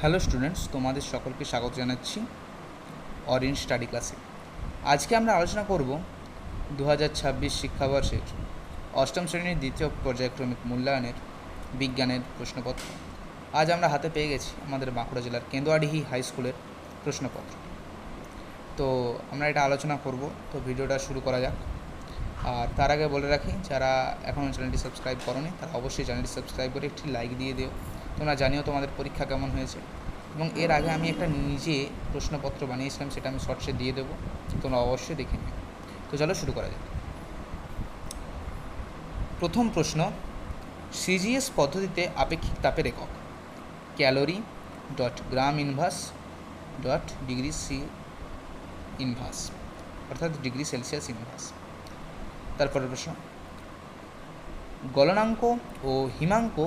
Hello students, তোমাদের সকলকে স্বাগত জানাচ্ছি অরেঞ্জ স্টাডি ক্লাসে। আজকে আমরা আলোচনা করব 2026 শিক্ষাবর্ষের অষ্টম শ্রেণীর দ্বিতীয় পর্যায়ক্রমিক মূল্যায়নের বিজ্ঞানের প্রশ্নপত্র। আজ আমরা হাতে পেয়ে গেছি আমাদের বাঁকুড়া জেলার কেন্দুয়াডিহি হাই স্কুলের প্রশ্নপত্র। তো আমরা এটা আলোচনা করব, তো ভিডিওটা শুরু করা যাক। আর তার আগে বলে রাখি, যারা এখনও চ্যানেলটি সাবস্ক্রাইব করোনি তারা অবশ্যই চ্যানেলটি সাবস্ক্রাইব করে একটি লাইক দিয়ে দিও। তোমরা জানিও তোমাদের পরীক্ষা কেমন হয়েছে, এবং এর আগে আমি একটা নিজে প্রশ্নপত্র বানিয়েছিলাম, সেটা আমি শর্টসে দিয়ে দেবো, তোমরা অবশ্যই দেখে নিও। তো চলো শুরু করা যাক। প্রথম প্রশ্ন, সিজিএস পদ্ধতিতে আপেক্ষিক তাপের একক calorie dot gram inverse dot degree C inverse, অর্থাৎ ডিগ্রি সেলসিয়াস ইনভার্স। তারপরের প্রশ্ন, গলনাঙ্ক ও হিমাঙ্ক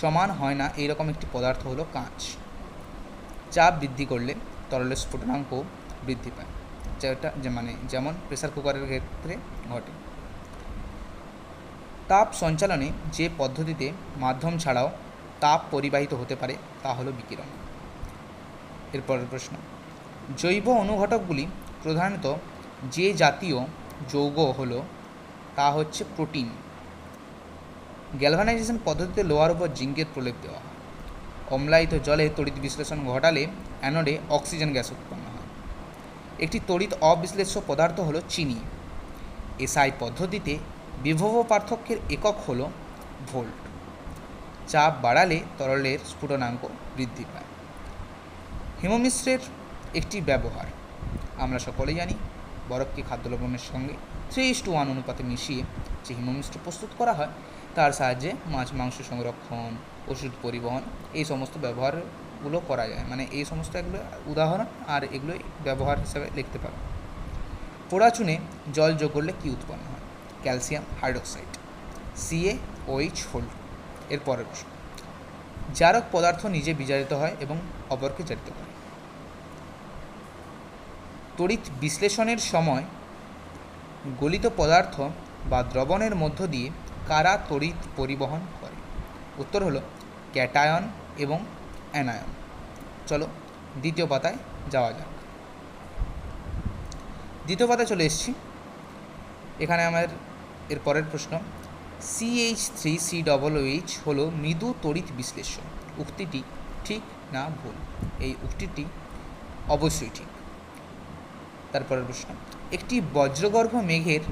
সমান হয় না এইরকম একটি পদার্থ হলো কাঁচ। চাপ বৃদ্ধি করলে তরলের স্ফুটনাঙ্ক বৃদ্ধি পায়, যেমন প্রেসার কুকারের ক্ষেত্রে ঘটে। তাপ সঞ্চালনে যে পদ্ধতিতে মাধ্যম ছাড়াও তাপ পরিবাহিত হতে পারে তা হলো বিকিরণ। এরপরের প্রশ্ন, জৈব অনুঘটকগুলি প্রধানত যে জাতীয় যৌগ হলো তা হচ্ছে প্রোটিন। গ্যালভানাইজেশন পদ্ধতিতে লোহার উপর জিঙ্কের প্রলেপ দেওয়া হয়। অম্লায়িত জলে তড়িৎ বিশ্লেষণ ঘটালে অ্যানোডে অক্সিজেন গ্যাস উৎপন্ন হয়। একটি তড়িৎ অবিশ্লেষ্য পদার্থ হলো চিনি। এসআই পদ্ধতিতে বিভব পার্থক্যের একক হলো ভোল্ট। চাপ বাড়ালে তরলের স্ফুটনাঙ্ক বৃদ্ধি পায়। হিমমিশ্রের একটি ব্যবহার আমরা সকলেই জানি, বরফকে খাদ্য লবণের সঙ্গে 3:1 অনুপাতে মিশিয়ে যে হিমমিশ্র প্রস্তুত করা হয় তার সাহায্যে মাছ মাংস সংরক্ষণ, ওষুধ পরিবহন, এই সমস্ত ব্যবহারগুলো করা যায়। এই সমস্ত এগুলো উদাহরণ, আর এগুলোই ব্যবহার হিসাবে লিখতে পারো। পোড়া চুনে জল যোগ করলে কী উৎপন্ন হয়? Calcium hydroxide, CaOH hold. এর পরের প্রশ্ন, জারক পদার্থ নিজে বিজারিত হয় এবং অপরকে জারিত করে। তড়িৎ বিশ্লেষণের সময় গলিত পদার্থ বা দ্রবণের মধ্য দিয়ে কারা তড়িৎ পরিবহন করে? উত্তর হলো ক্যাটায়ন এবং অ্যানায়ন। চলো দ্বিতীয় পাতায় যাওয়া যাক। দ্বিতীয় পাতায় চলে এসেছি। এখানে আমার এর পরের প্রশ্ন, CH3COOH হলো মৃদু তড়িৎ বিশ্লেষ্য। উক্তিটি ঠিক না ভুল? এই উক্তিটি অবশ্যই ঠিক। তারপরের প্রশ্ন, একটি বজ্রগর্ভ মেঘের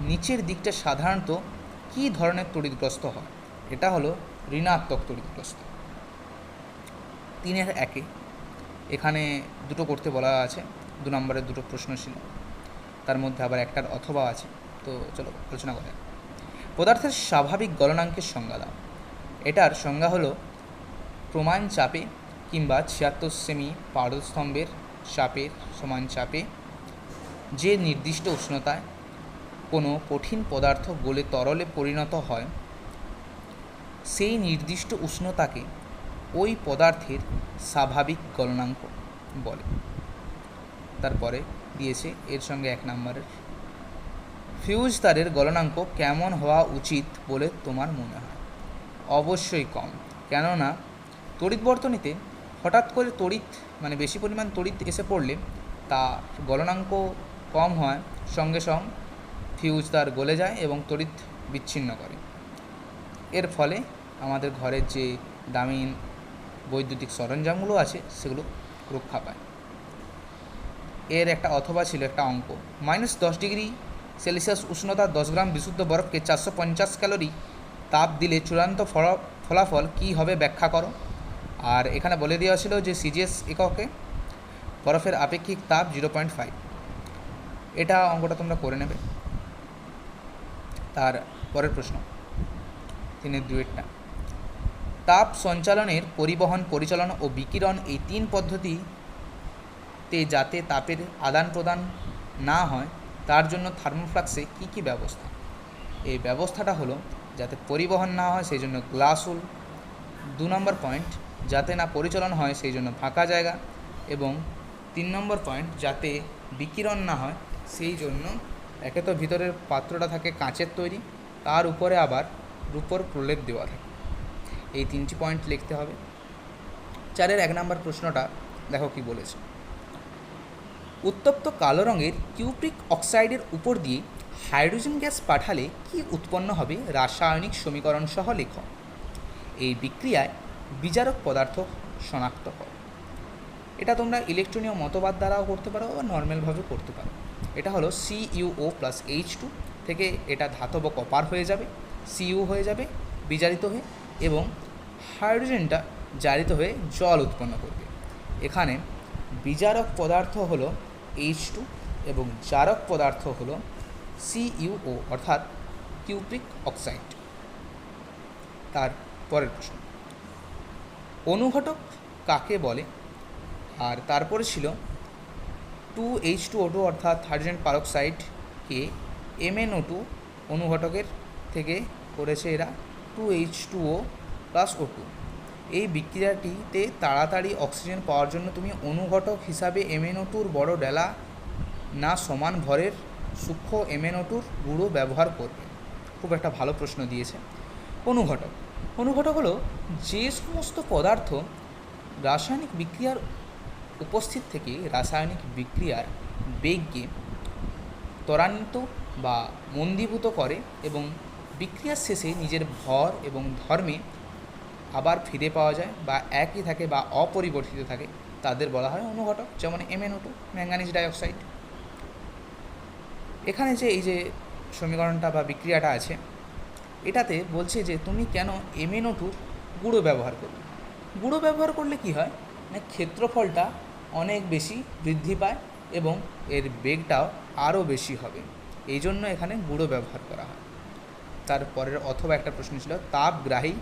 নিচের দিকটা সাধারণত কী ধরনের তড়িৎগ্রস্ত হয়? এটা হলো ঋণাত্মক তড়িৎগ্রস্ত। 3-1 এখানে দুটো করতে বলা আছে, 2 নম্বরের দুটো প্রশ্ন ছিল, তার মধ্যে আবার একটার অথবা আছে। তো চলো আলোচনা করা যাক। পদার্থের স্বাভাবিক গলনাঙ্কের সংজ্ঞা দাও। এটার সংজ্ঞা হলো প্রমাণ চাপে কিংবা 76 সেমি পারদস্তম্ভের চাপের সমান চাপে যে নির্দিষ্ট উষ্ণতায় কোনো কঠিন পদার্থ গলে তরলে পরিণত হয়, সেই নির্দিষ্ট উষ্ণতাকে ওই পদার্থের স্বাভাবিক গলনাঙ্ক বলে। তারপরে দিয়েছে এর সঙ্গে 1 নম্বরের, ফিউজ তারের গলনাঙ্ক কেমন হওয়া উচিত বলে তোমার মনে হয়? অবশ্যই কম, কেননা তড়িৎ বর্তনীতে হঠাৎ করে বেশি পরিমাণ তড়িৎ এসে পড়লে তা গলনাঙ্ক কম হয়, সঙ্গে সঙ্গে ফিউজ তার গলে যায় এবং তড়িৎ বিচ্ছিন্ন করে। এর ফলে আমাদের ঘরের যে দামি বৈদ্যুতিক সরঞ্জামগুলো আছে সেগুলো রক্ষা পায়। এর একটা অথবা ছিল, একটা অঙ্ক, -10 ডিগ্রি সেলসিয়াস উষ্ণতা 10 গ্রাম বিশুদ্ধ বরফকে 450 ক্যালোরি তাপ দিলে চূড়ান্ত ফলাফল কী হবে ব্যাখ্যা করো। আর এখানে বলে দেওয়া ছিল যে সিজিএস এককে বরফের আপেক্ষিক তাপ 0.5। এটা অঙ্কটা তোমরা করে নেবে। তার পরের প্রশ্ন 3-2 তাপ সঞ্চালনের পরিবহন, পরিচালনা ও বিকিরণ এই 3 পদ্ধতিতে যাতে তাপের আদান প্রদান না হয় তার জন্য থার্মোফ্লাক্সে কী কী ব্যবস্থা? এই ব্যবস্থাটা হলো যাতে পরিবহন না হয় সেই জন্য গ্লাস উল। 2 নম্বর পয়েন্ট, যাতে না পরিচালন হয় সেই জন্য ফাঁকা জায়গা। এবং 3 নম্বর পয়েন্ট, যাতে বিকিরণ না হয় সেই জন্য একে তো ভিতরের পাত্রটা থাকে কাঁচের তৈরি, তার উপরে আবার রূপোর প্রলেপ দেওয়া থাকে। এই 3টি পয়েন্ট লিখতে হবে। 4-এর 1 নম্বর প্রশ্নটা দেখো কি বলেছে। উত্তপ্ত কালো রঙের কিউপ্রিক অক্সাইডের উপর দিয়ে হাইড্রোজেন গ্যাস পাঠালে কি উৎপন্ন হবে রাসায়নিক সমীকরণ সহ লেখ। এই বিক্রিয়ায় বিজারক পদার্থ শনাক্ত করো। এটা তোমরা ইলেকট্রনীয় মতবাদ দ্বারাও করতে পারো বা নর্মালভাবে করতে পারো। এটা হলো CuO+H2 থেকে এটা ধাতব কপার হয়ে যাবে, Cu হয়ে যাবে বিজারিত হয়ে, এবং হাইড্রোজেনটা জারিত হয়ে জল উৎপন্ন করবে। এখানে বিজারক পদার্থ হলো H2 এবং জারক পদার্থ হলো CuO অর্থাৎ কিউপ্রিক অক্সাইড। তার পরের প্রশ্ন, অনুঘটক কাকে বলে? আর তারপরে ছিল 2H2O2 অর্থাৎ হাইড্রোজেন পারক্সাইডকে MnO2 অনুঘটকের থেকে করেছে এরা 2H2O+O2। এই বিক্রিয়াটিতে তাড়াতাড়ি অক্সিজেন পাওয়ার জন্য তুমি অনুঘটক হিসাবে MnO2-র বড় ডেলা না সমান ভরের সূক্ষ্ম MnO2-র গুঁড়ো ব্যবহার করবে। খুব একটা ভালো প্রশ্ন দিয়েছে। অনুঘটক হলো যে সমস্ত পদার্থ রাসায়নিক বিক্রিয়ার উপস্থিত থেকে রাসায়নিক বিক্রিয়ার বেগকে ত্বরান্বিত বা মন্দীভূত করে এবং বিক্রিয়ার শেষে নিজের ভর এবং ধর্মে আবার ফিরে পাওয়া যায় বা একই থাকে বা অপরিবর্তিত থাকে, তাদের বলা হয় অনুঘটক। যেমন MnO2 ম্যাঙ্গানিজ ডাইঅক্সাইড। এখানে যে এই যে সমীকরণটা বা বিক্রিয়াটা আছে, এটাতে বলছে যে তুমি কেন MnO2-র গুঁড়ো ব্যবহার করবে। গুঁড়ো ব্যবহার করলে কি হয় না, ক্ষেত্রফলটা অনেক বেশি বৃদ্ধি পায় এবং এর বেগটাও আরও বেশি হবে, এই জন্য এখানে গুঁড়ো ব্যবহার করা হয়। তারপরের অথবা একটা প্রশ্ন ছিল তাপগ্রাহী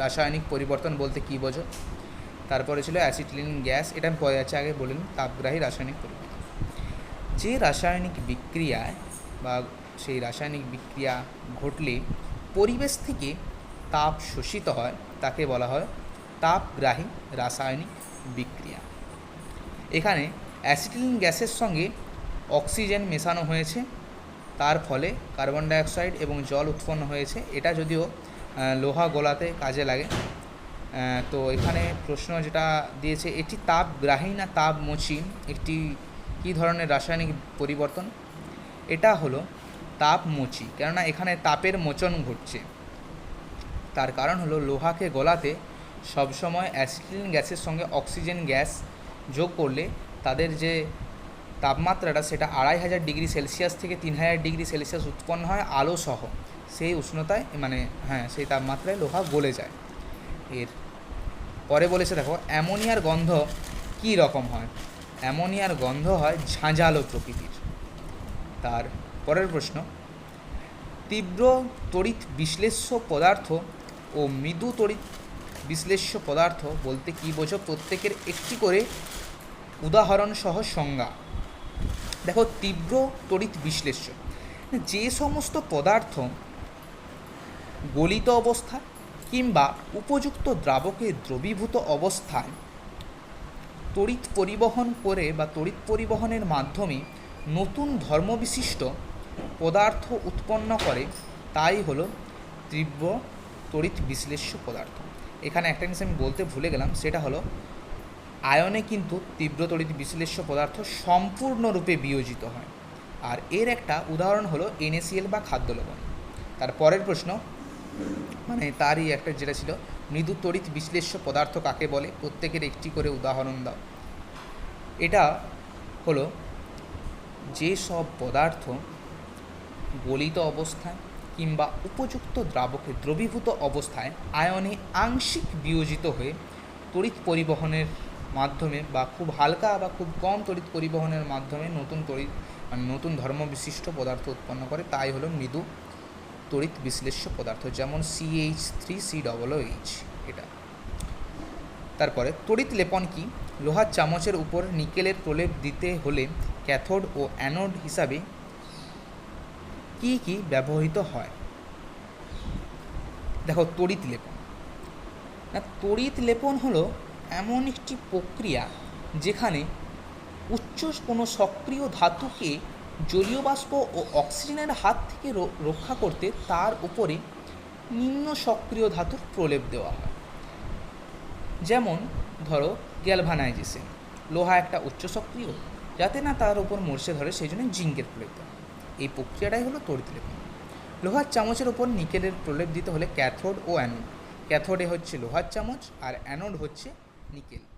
রাসায়নিক পরিবর্তন বলতে কী বোঝো। তারপরে ছিল অ্যাসিটিলিন গ্যাস, এটা আমি পরে আছে, আগে বললাম তাপগ্রাহী রাসায়নিক পরিবর্তন। যে রাসায়নিক বিক্রিয়ায় বা সেই রাসায়নিক বিক্রিয়া ঘটলে পরিবেশ থেকে তাপ শোষিত হয় তাকে বলা হয় তাপগ্রাহী রাসায়নিক বিক্রিয়া। এখানে অ্যাসিটিলিন গ্যাসের সঙ্গে অক্সিজেন মেশানো হয়েছে, তার ফলে কার্বন ডাইঅক্সাইড এবং জল উৎপন্ন হয়েছে। এটা যদিও লোহা গোলাতে কাজে লাগে। তো এখানে প্রশ্ন যেটা দিয়েছে, এটি তাপগ্রাহী না তাপমোচী একটি কী ধরনের রাসায়নিক পরিবর্তন? এটা হলো তাপমোচী, কেননা এখানে তাপের মোচন ঘটছে। তার কারণ হলো লোহাকে গলাতে সবসময় অ্যাসিটিলিন গ্যাসের সঙ্গে অক্সিজেন গ্যাস যোগ করলে তাদের যে তাপমাত্রাটা সেটা 2500 ডিগ্রি সেলসিয়াস থেকে 3000 ডিগ্রি সেলসিয়াস উৎপন্ন হয় আলো সহ। সেই উষ্ণতায় সেই তাপমাত্রায় লোহা গলে যায়। এর পরে বলেছে দেখো, অ্যামোনিয়ার গন্ধ কী রকম হয়? অ্যামোনিয়ার গন্ধ হয় ঝাঁঝালো প্রকৃতির। তার পরের প্রশ্ন, তীব্র তড়িৎ বিশ্লেষ্য পদার্থ ও মৃদু তড়িৎ বিশ্লেষ্য পদার্থ বলতে কী বোঝো? প্রত্যেকের একটি করে উদাহরণ সহ সংজ্ঞা। দেখো, তীব্র তড়িৎ বিশ্লেষ্য যে সমস্ত পদার্থ গলিত অবস্থা কিংবা উপযুক্ত দ্রাবকে দ্রবীভূত অবস্থায় তড়িৎ পরিবহন করে বা তড়িৎ পরিবহনের মাধ্যমে নতুন ধর্মবিশিষ্ট পদার্থ উৎপন্ন করে, তাই হলো তীব্র তড়িৎ বিশ্লেষ্য পদার্থ। এখানে একটা জিনিস আমি বলতে ভুলে গেলাম, সেটা হলো আয়নে কিন্তু তীব্র তড়িৎ বিশ্লেষ্য পদার্থ সম্পূর্ণরূপে বিয়োজিত হয়। আর এর একটা উদাহরণ হলো NaCl বা খাদ্য লবণ। তার পরের প্রশ্ন, তারই একটা যেটা ছিল, মৃদু তড়িৎ বিশ্লেষ্য পদার্থ কাকে বলে? প্রত্যেকের একটি করে উদাহরণ দাও। এটা হলো যে সব পদার্থ গলিত অবস্থায় কিংবা উপযুক্ত দ্রাবকে দ্রবীভূত অবস্থায় আয়নে আংশিক বিয়োজিত হয়ে তড়িৎ পরিবহনের মাধ্যমে বা খুব হালকা বা খুব কম তড়িৎ পরিবহনের মাধ্যমে নতুন ধর্মবিশিষ্ট পদার্থ উৎপন্ন করে, তাই হলো মৃদু তড়িৎ বিশ্লেষ্য পদার্থ। যেমন CH3COOH এটা। তারপরে তড়িৎ লেপন কি? লোহার চামচের উপর নিকেলের প্রলেপ দিতে হলে ক্যাথোড ও অ্যানোড হিসাবে কি ব্যবহৃত হয়? দেখো, তড়িৎ লেপন হলো এমন একটি প্রক্রিয়া যেখানে উচ্চ কোনো সক্রিয় ধাতুকে জলীয় বাষ্প ও অক্সিজেনের হাত থেকে রক্ষা করতে তার উপরে নিম্ন সক্রিয় ধাতুর প্রলেপ দেওয়া হয়। যেমন ধরো গ্যালভানাইজেশন, লোহা একটা উচ্চ সক্রিয়, যাতে না তার ওপর মরচে ধরে সেই জন্য জিঙ্কের প্রলেপ দেওয়া। এই প্রক্রিয়াটাই হলো তড়িৎলেপন। লোহার চামচের ওপর নিকেলের প্রলেপ দিতে হলে ক্যাথোড ও অ্যানোড। ক্যাথোডে হচ্ছে লোহার চামচ আর অ্যানোড হচ্ছে নিকেল।